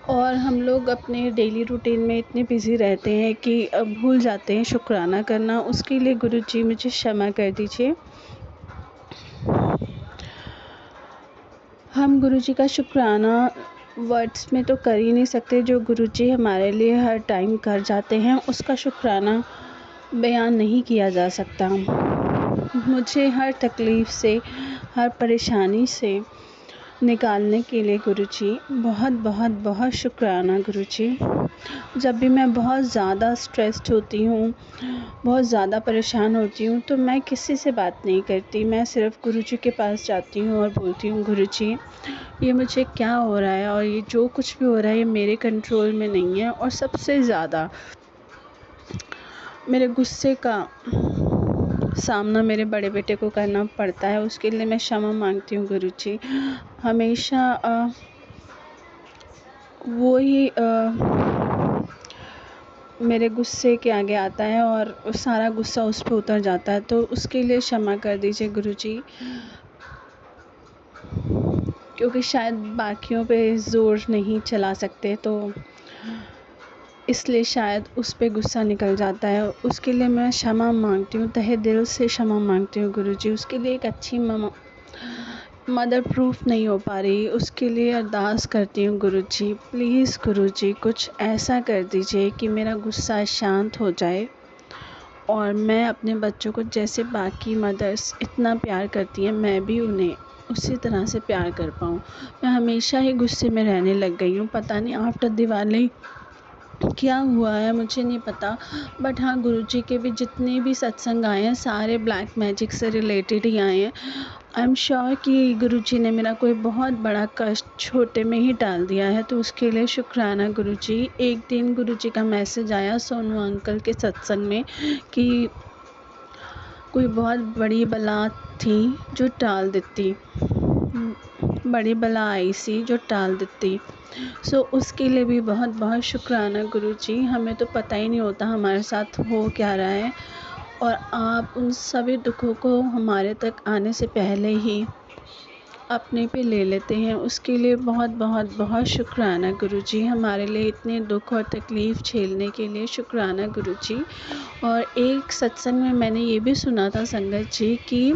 और हम लोग अपने डेली रूटीन में इतने बिज़ी रहते हैं कि भूल जाते हैं शुक्राना करना। उसके लिए गुरु जी मुझे क्षमा कर दीजिए। हम गुरु जी का शुक्राना वर्ड्स में तो कर ही नहीं सकते, जो गुरु जी हमारे लिए हर टाइम कर जाते हैं उसका शुक्राना बयान नहीं किया जा सकता। मुझे हर तकलीफ़ से, हर परेशानी से निकालने के लिए गुरु जी बहुत बहुत बहुत शुक्राना गुरु जी। जब भी मैं बहुत ज़्यादा स्ट्रेस्ड होती हूँ, बहुत ज़्यादा परेशान होती हूँ, तो मैं किसी से बात नहीं करती, मैं सिर्फ़ गुरु जी के पास जाती हूँ और बोलती हूँ, गुरु जी ये मुझे क्या हो रहा है और ये जो कुछ भी हो रहा है ये मेरे कंट्रोल में नहीं है। और सबसे ज़्यादा मेरे गुस्से का सामना मेरे बड़े बेटे को करना पड़ता है, उसके लिए मैं क्षमा मांगती हूँ गुरु जी। हमेशा वो ही मेरे गुस्से के आगे आता है और सारा गुस्सा उस पे उतर जाता है, तो उसके लिए क्षमा कर दीजिए गुरु जी। क्योंकि शायद बाकियों पे ज़ोर नहीं चला सकते, तो इसलिए शायद उस पे गुस्सा निकल जाता है। उसके लिए मैं क्षमा मांगती हूँ, तहे दिल से क्षमा मांगती हूँ गुरु जी। उसके लिए एक अच्छी मदर प्रूफ नहीं हो पा रही, उसके लिए अरदास करती हूँ गुरु जी। प्लीज़ गुरु जी कुछ ऐसा कर दीजिए कि मेरा गुस्सा शांत हो जाए और मैं अपने बच्चों को, जैसे बाकी मदर्स इतना प्यार करती हैं, मैं भी उन्हें उसी तरह से प्यार कर पाऊँ। मैं हमेशा ही गुस्से में रहने लग गई हूँ, पता नहीं आफ्टर दिवाली क्या हुआ है मुझे नहीं पता। बट हाँ, गुरुजी के भी जितने भी सत्संग आए हैं सारे ब्लैक मैजिक से रिलेटेड ही आए हैं। आई एम श्योर कि गुरुजी ने मेरा कोई बहुत बड़ा कष्ट छोटे में ही टाल दिया है, तो उसके लिए शुक्राना गुरुजी। एक दिन गुरुजी का मैसेज आया सोनू अंकल के सत्संग में कि कोई बहुत बड़ी बला थी जो टाल देती, बड़ी बला आई सी जो टाल देती। सो उसके लिए भी बहुत बहुत शुक्राना गुरुजी। हमें तो पता ही नहीं होता हमारे साथ हो क्या रहा है, और आप उन सभी दुखों को हमारे तक आने से पहले ही अपने पे ले लेते हैं। उसके लिए बहुत बहुत बहुत शुक्राना गुरुजी। हमारे लिए इतने दुख और तकलीफ़ झेलने के लिए शुक्राना गुरुजी। और एक सत्संग में मैंने ये भी सुना था संगत जी कि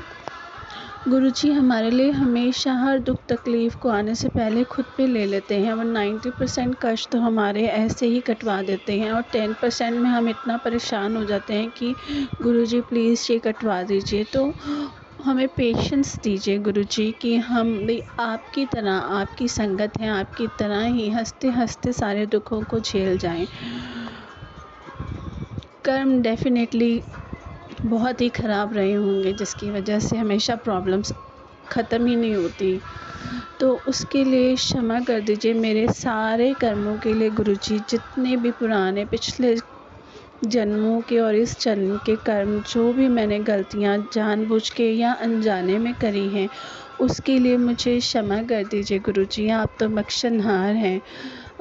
गुरुजी हमारे लिए हमेशा हर दुख तकलीफ़ को आने से पहले खुद पे ले लेते हैं, और 90% कष्ट तो हमारे ऐसे ही कटवा देते हैं, और 10% में हम इतना परेशान हो जाते हैं कि गुरुजी प्लीज़ ये कटवा दीजिए। तो हमें पेशेंस दीजिए गुरुजी कि हम भी आपकी तरह, आपकी संगत हैं, आपकी तरह ही हंसते हंसते सारे दुखों को झेल जाएं। कर्म डेफिनेटली बहुत ही ख़राब रहे होंगे जिसकी वजह से हमेशा प्रॉब्लम्स ख़त्म ही नहीं होती, तो उसके लिए क्षमा कर दीजिए मेरे सारे कर्मों के लिए गुरुजी। जितने भी पुराने पिछले जन्मों के और इस जन्म के कर्म, जो भी मैंने गलतियां जानबूझ के या अनजाने में करी हैं, उसके लिए मुझे क्षमा कर दीजिए गुरुजी। आप तो बख्शनहार हैं।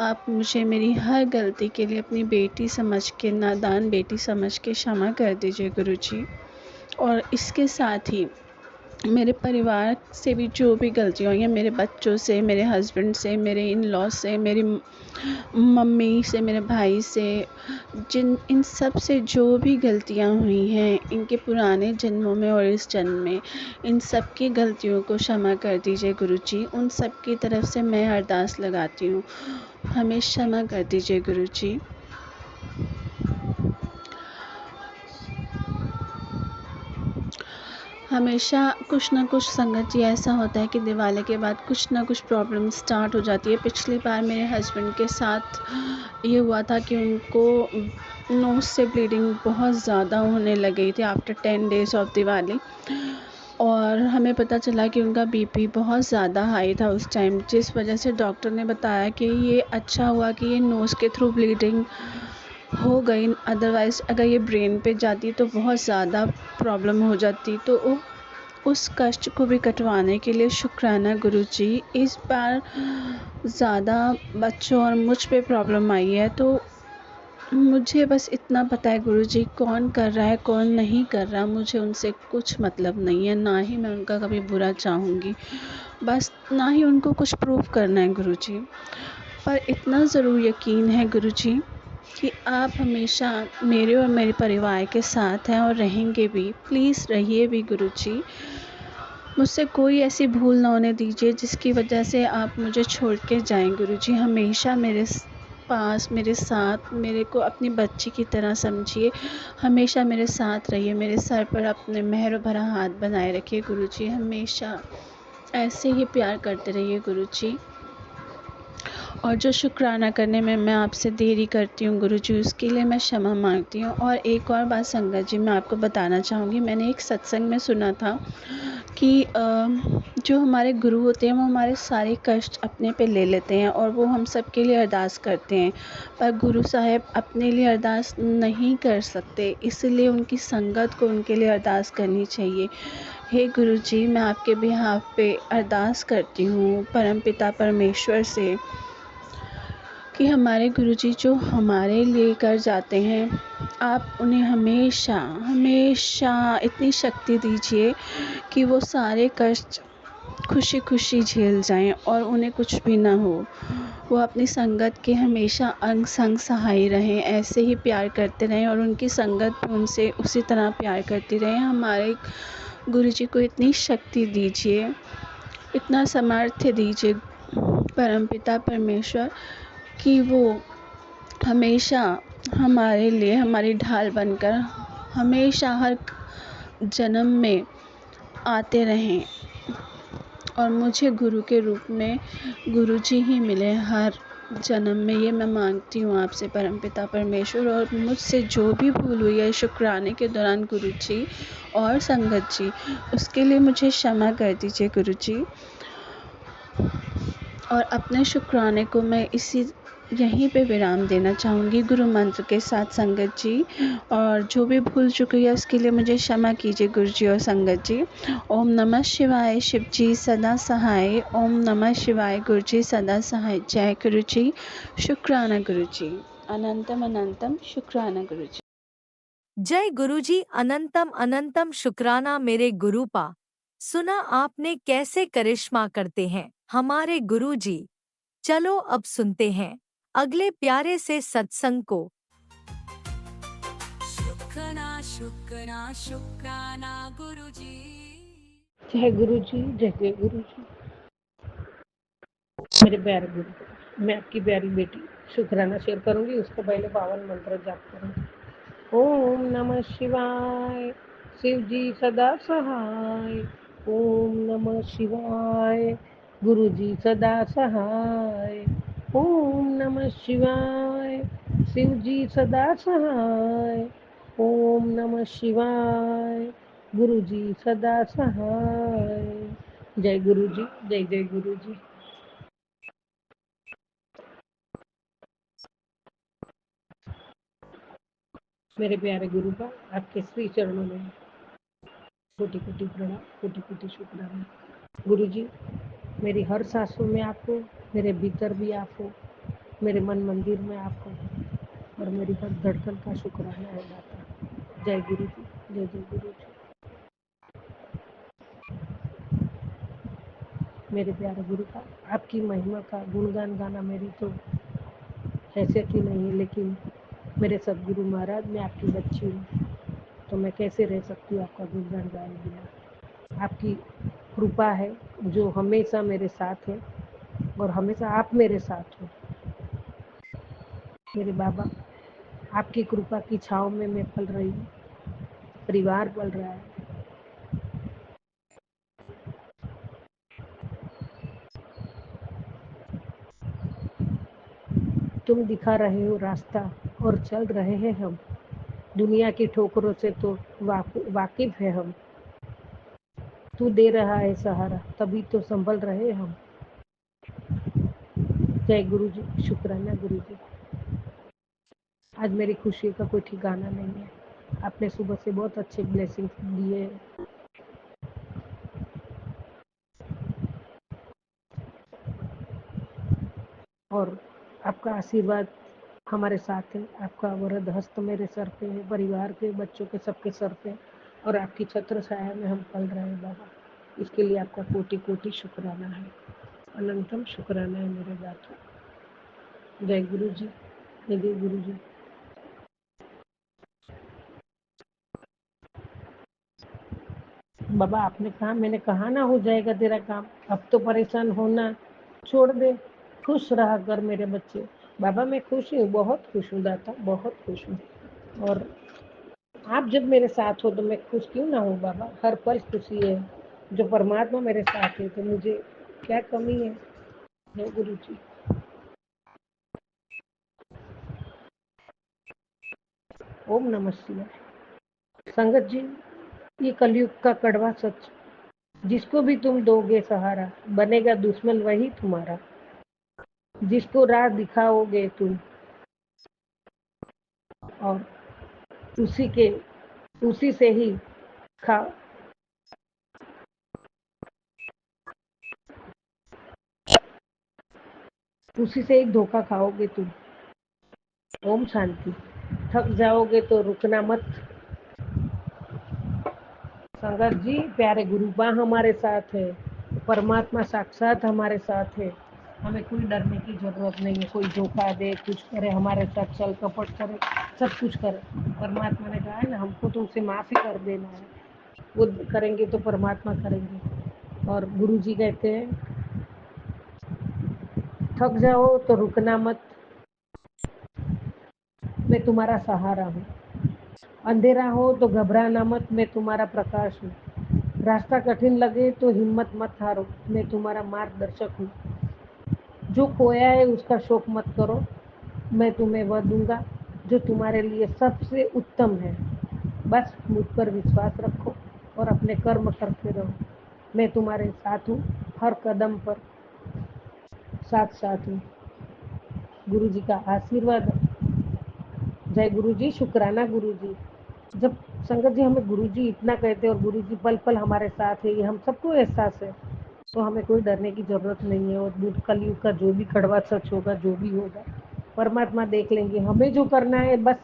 आप मुझे मेरी हर गलती के लिए अपनी बेटी समझ के, नादान बेटी समझ के क्षमा कर दीजिए गुरुजी। और इसके साथ ही मेरे परिवार से भी जो भी गलतियाँ हुई हैं, मेरे बच्चों से, मेरे हस्बैंड से, मेरे इन लॉ से, मेरी मम्मी से, मेरे भाई से, इन सब से जो भी गलतियाँ हुई हैं इनके पुराने जन्मों में और इस जन्म में, इन सब की गलतियों को क्षमा कर दीजिए गुरुजी। उन सब की तरफ से मैं अरदास लगाती हूँ, हमें क्षमा कर दीजिए गुरुजी। हमेशा कुछ ना कुछ संगत जी ऐसा होता है कि दिवाली के बाद कुछ ना कुछ प्रॉब्लम स्टार्ट हो जाती है। पिछली बार मेरे हस्बैंड के साथ ये हुआ था कि उनको नोज़ से ब्लीडिंग बहुत ज़्यादा होने लग गई थी आफ्टर 10 days ऑफ दिवाली, और हमें पता चला कि उनका बीपी बहुत ज़्यादा हाई था उस टाइम, जिस वजह से डॉक्टर ने बताया कि ये अच्छा हुआ कि ये नोज़ के थ्रू ब्लीडिंग हो गई, अदरवाइज़ अगर ये ब्रेन पे जाती तो बहुत ज़्यादा प्रॉब्लम हो जाती। तो उस कष्ट को भी कटवाने के लिए शुक्राना गुरुजी, इस बार ज़्यादा बच्चों और मुझ पे प्रॉब्लम आई है। तो मुझे बस इतना पता है गुरुजी, कौन कर रहा है कौन नहीं कर रहा मुझे उनसे कुछ मतलब नहीं है, ना ही मैं उनका कभी बुरा चाहूँगी, बस ना ही उनको कुछ प्रूव करना है गुरुजी। पर इतना ज़रूर यकीन है गुरुजी कि आप हमेशा मेरे और मेरे परिवार के साथ हैं और रहेंगे भी। प्लीज़ रहिए भी गुरुजी। मुझसे कोई ऐसी भूल ना होने दीजिए जिसकी वजह से आप मुझे छोड़ के जाएं गुरुजी। हमेशा मेरे पास, मेरे साथ, मेरे को अपनी बच्ची की तरह समझिए, हमेशा मेरे साथ रहिए, मेरे सर पर अपने मेहर भरा हाथ बनाए रखिए गुरुजी। हमेशा ऐसे ही प्यार करते रहिए गुरुजी। और जो शुक्राना करने में मैं आपसे देरी करती हूँ गुरुजी, उसके लिए मैं क्षमा मांगती हूँ। और एक और बात संगत जी मैं आपको बताना चाहूँगी, मैंने एक सत्संग में सुना था कि जो हमारे गुरु होते हैं वो हमारे सारे कष्ट अपने पे ले लेते हैं और वो हम सब के लिए अरदास करते हैं, पर गुरु साहब अपने लिए अरदास नहीं कर सकते, इसलिए उनकी संगत को उनके लिए अरदास करनी चाहिए। हे गुरुजी, मैं आपके बिहाफ पे अरदास करती हूँ परमपिता परमेश्वर से कि हमारे गुरुजी जो हमारे लिए कर जाते हैं, आप उन्हें हमेशा हमेशा इतनी शक्ति दीजिए कि वो सारे कष्ट खुशी खुशी झेल जाएं और उन्हें कुछ भी ना हो। वो अपनी संगत के हमेशा अंग संग सहाय रहें, ऐसे ही प्यार करते रहें और उनकी संगत भी उनसे उसी तरह प्यार करती रहें। हमारे गुरुजी को इतनी शक्ति दीजिए, इतना सामर्थ्य दीजिए परमपिता परमेश्वर कि वो हमेशा हमारे लिए हमारी ढाल बनकर हमेशा हर जन्म में आते रहें और मुझे गुरु के रूप में गुरुजी ही मिले हर जन्म में। ये मैं मांगती हूँ आपसे परमपिता परमेश्वर। और मुझसे जो भी भूल हुई है शुक्राने के दौरान गुरुजी और संगत जी, उसके लिए मुझे क्षमा कर दीजिए गुरुजी। और अपने शुक्राने को मैं यहीं पे विराम देना चाहूँगी गुरु मंत्र के साथ संगत जी। और जो भी भूल चुकी है उसके लिए मुझे क्षमा कीजिए गुरुजी और संगत जी। ओम नमः शिवाय, शिव जी सदा सहाय। ओम नमः शिवाय, गुरुजी सदा सहाय। जय गुरुजी, शुक्राना गुरुजी, अनंतम अनंतम शुक्राना गुरुजी। जय गुरुजी, अनंतम अनंतम शुक्राना मेरे गुरुपा। सुना आपने कैसे करिश्मा करते हैं हमारे गुरुजी। चलो अब सुनते हैं अगले प्यारे से सत्संग को। शुक्राना गुरुजी। जय गुरु जी, जय गुरु जी। मेरे प्यारे गुरु, मैं आपकी प्यारी बेटी शुक्राना शेयर करूंगी, उसको पहले पावन मंत्र जाप करूंगी। ओम नमः शिवाय, शिव जी सदा सहाय। ओम नमः शिवाय, गुरु जी सदा सहाय। ओम नमः शिवाय, शिव जी सदा सहाय। ओम नमः शिवाय, गुरु जी सदा सहाय। जय गुरु जी, जय गुरु जी। मेरे प्यारे गुरु का आपके श्री चरणों में कोटि कोटि प्रणाम, कोटि कोटि शुक्राना। गुरु जी, मेरी हर सांसों में आप हो, मेरे भीतर भी आप हो, मेरे मन मंदिर में आप हो और मेरी हर धड़कन का शुक्राना है दाता। जय गुरु जी, जय गुरु जी। मेरे प्यारे गुरु का आपकी महिमा का गुणगान गाना मेरी तो हैसियत ही नहीं है, लेकिन मेरे सदगुरु महाराज, मैं आपकी बच्ची हूँ तो मैं कैसे रह सकती हूँ आपका गुणगान गाए बिना। आपकी कृपा है जो हमेशा मेरे साथ है और हमेशा आप मेरे साथ हो। मेरे बाबा, आपकी कृपा की छाँव में मैं पल रही हूँ, परिवार पल रहा है। तुम दिखा रहे हो रास्ता और चल रहे हैं हम, दुनिया की ठोकरों से तो वाकिफ है हम। तू दे रहा है सहारा, तभी तो संभल रहे हम। जय गुरु जी, शुक्राना गुरु जी। आज मेरी खुशी का कोई ठिकाना नहीं है। आपने सुबह से बहुत अच्छे ब्लेसिंग्स दिए। और आपका आशीर्वाद हमारे साथ है। आपका वरद हस्त मेरे सर पे है, परिवार के बच्चों के सबके सर पे, और आपकी छत्र छाया में हम पल रहे हैं बाबा। इसके लिए आपका कोटि कोटि शुक्राना है, अनंतम शुक्राना है मेरे दाता। जय गुरु जी, जय गुरु जी। बाबा आपने कहा, मैंने कहा ना हो जाएगा तेरा काम, अब तो परेशान होना छोड़ दे, खुश रहा कर मेरे बच्चे। बाबा मैं खुश हूँ, बहुत खुश हूँ दाता, बहुत खुश हूँ। और आप जब मेरे साथ हो तो मैं खुश क्यों ना हूँ बाबा। हर पल खुशी है। जो परमात्मा मेरे साथ है तो मुझे क्या कमी है। जय गुरु जी। ओम नमः शिवाय। संगत जी, ये कलयुग का कड़वा सच, जिसको भी तुम दोगे सहारा, बनेगा दुश्मन वही तुम्हारा। जिसको राह दिखाओगे तुम, और उसी से ही खा उसी से एक धोखा खाओगे तुम। ओम शांति। थक जाओगे तो रुकना मत। संगत जी, प्यारे गुरुबा हमारे साथ है, परमात्मा साक्षात हमारे साथ है। हमें कोई डरने की जरूरत नहीं है। कोई धोखा दे, कुछ करे, हमारे साथ छल कपट करे, सब कुछ करे, परमात्मा ने कहा है ना, हमको तो उसे माफ ही कर देना है। वो करेंगे तो परमात्मा करेंगे। और गुरु जी कहते हैं, थक जाओ तो रुकना मत, मैं तुम्हारा सहारा हूँ। अंधेरा हो तो घबराना मत, मैं तुम्हारा प्रकाश हूँ। रास्ता कठिन लगे तो हिम्मत मत हारो, मैं तुम्हारा मार्गदर्शक हूँ। जो खोया है उसका शोक मत करो, मैं तुम्हें वह दूंगा जो तुम्हारे लिए सबसे उत्तम है। बस मुझ पर विश्वास रखो और अपने कर्म करते रहो। मैं तुम्हारे साथ हूँ, हर कदम पर साथ साथ हूँ। गुरु जी का आशीर्वाद। जय गुरु जी, शुक्राना गुरु जी। जब संगत जी हमें गुरु जी इतना कहते हैं और गुरु जी पल पल हमारे साथ है, ये हम सबको एहसास है, तो हमें कोई डरने की जरूरत नहीं है। और कलयुग का जो भी कड़वा सच होगा, जो भी होगा, परमात्मा देख लेंगे। हमें जो करना है बस,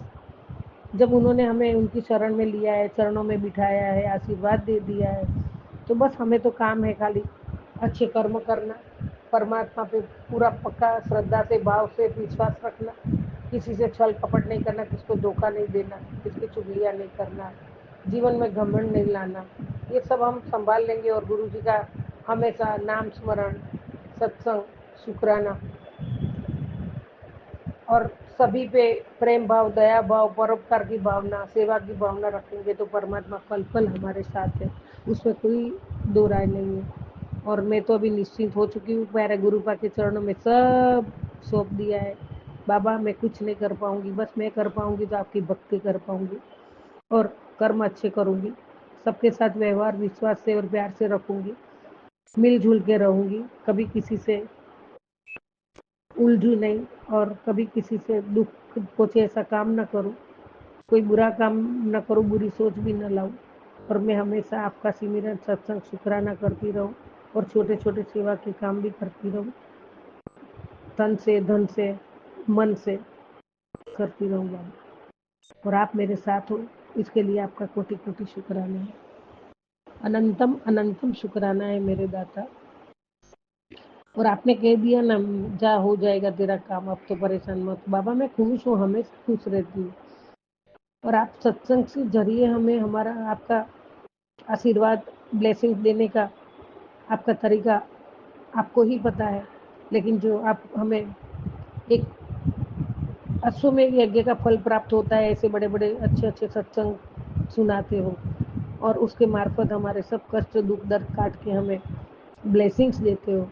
जब उन्होंने हमें उनकी शरण में लिया है, चरणों में बिठाया है, आशीर्वाद दे दिया है, तो बस हमें तो काम है खाली अच्छे कर्म करना, परमात्मा पे पूरा पक्का श्रद्धा से, भाव से विश्वास रखना, किसी से छल कपट नहीं करना, किसको धोखा नहीं देना, किसकी चुगलियाँ नहीं करना, जीवन में घमंड नहीं लाना। ये सब हम संभाल लेंगे। और गुरु जी का हमेशा नाम स्मरण, सत्संग, शुक्राना, और सभी पे प्रेम भाव, दया भाव, परोपकार की भावना, सेवा की भावना रखेंगे तो परमात्मा पल पल हमारे साथ है, उसमें कोई दो राय नहीं है। और मैं तो अभी निश्चिंत हो चुकी हूँ, प्यारे गुरुपा के चरणों में सब सौंप दिया है। बाबा मैं कुछ नहीं कर पाऊंगी, बस मैं कर पाऊंगी तो आपकी भक्ति कर पाऊंगी और कर्म अच्छे करूंगी, सबके साथ व्यवहार विश्वास से और प्यार से रखूंगी, मिलजुल के रहूंगी, कभी किसी से उलझू नहीं और कभी किसी से दुख पहुंचे ऐसा काम न करूं, कोई बुरा काम न करूं, बुरी सोच भी न लाऊं। और मैं हमेशा आपका सिमरन, सत्संग, शुक्राना करती रहूं और छोटे छोटे सेवा के काम भी करती रहूं, तन से, धन से, मन से करती रहूंगा। और आप मेरे साथ हो, इसके लिए आपका कोटि कोटि शुक्राना है, अनंतम अनंतम शुक्राना है मेरे दाता। और आपने कह दिया ना, जा हो जाएगा तेरा काम, अब तो परेशान मत। बाबा मैं खुश हूँ, हमेशा खुश रहती हूँ। और आप सत्संग के जरिए हमें हमारा आपका आशीर्वाद, ब्लेसिंग देने का आपका तरीका आपको ही पता है, लेकिन जो आप हमें एक अश्वमेध यज्ञ का फल प्राप्त होता है, ऐसे बड़े बड़े अच्छे अच्छे सत्संग सुनाते हो और उसके मार्फत हमारे सब कष्ट दुख दर्द काट के हमें ब्लेसिंग्स देते हो,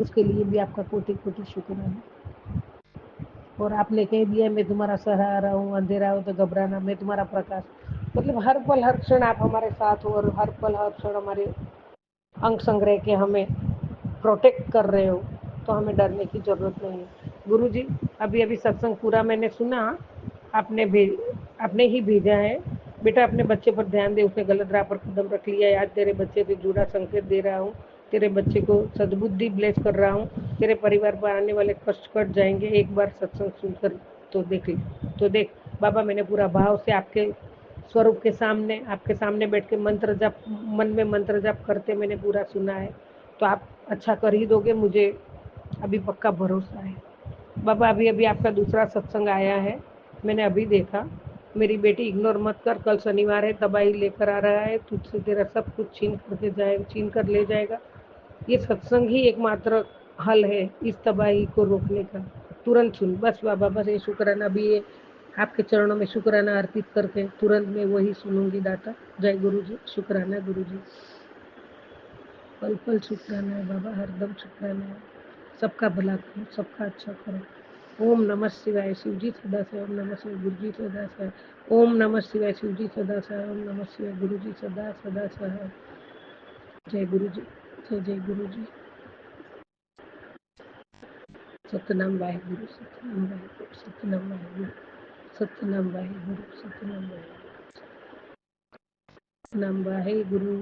उसके लिए भी आपका कोटि कोटि शुक्र है। और आपने कह दिया मैं तुम्हारा सहारा हूँ, अंधेरा हो तो घबराना, मैं तुम्हारा प्रकाश। मतलब हर पल हर क्षण आप हमारे साथ हो और हर पल हर क्षण हमारे अंग संग्रह के हमें प्रोटेक्ट कर रहे हो, तो हमें डरने की ज़रूरत नहीं है। गुरुजी, अभी सत्संग पूरा मैंने सुना, आपने ही भेजा है। बेटा अपने बच्चे पर ध्यान दे, उसने गलत राह पर कदम रख लिया है। आज तेरे बच्चे से जुड़ा संकेत दे रहा हूँ। तेरे बच्चे को सद्बुद्धि ब्लेस कर रहा हूँ। तेरे परिवार पर आने वाले कष्ट कट जाएंगे। एक बार सत्संग सुनकर तो देख बाबा, मैंने पूरा भाव से आपके स्वरूप के सामने, आपके सामने बैठ के मंत्र जप, मन में मंत्र जप करते मैंने पूरा सुना है। तो आप अच्छा कर ही दोगे, मुझे अभी पक्का भरोसा है। बाबा अभी आपका दूसरा सत्संग आया है, मैंने अभी देखा। मेरी बेटी इग्नोर मत कर, कल शनिवार है, तबाही लेकर आ रहा है, तुझसे तेरा सब कुछ छीन कर ले जाएगा। ये सत्संग ही एकमात्र हल है इस तबाही को रोकने का। तुरंत सुन, बस बाबा, बस ये शुक्राना भी ये आपके चरणों में शुक्राना अर्पित करके तुरंत मैं वही सुनूंगी दाता। जय गुरु जी, शुक्राना गुरु जी, पल पल शुक्राना है बाबा, हरदम शुक्राना है। सबका भला करो, सबका अच्छा करो। ओम नमः शिवाय, शिवजी सदा से। ओम नमः शिवाय, गुरु जी सदा से। ओम नमः शिवाय, शिवजी सदा से। ओम नमः शिवाय, गुरु जी सदा सदा से। जय गुरु जी, जय गुरु जी। सतनाम वाहेगुरु, सतनाम वाहेगुरु, सतनाम वाहेगुरु, सतनाम वाहेगुरु, सतनाम वाहेगुरु, सतनाम वाहेगुरु।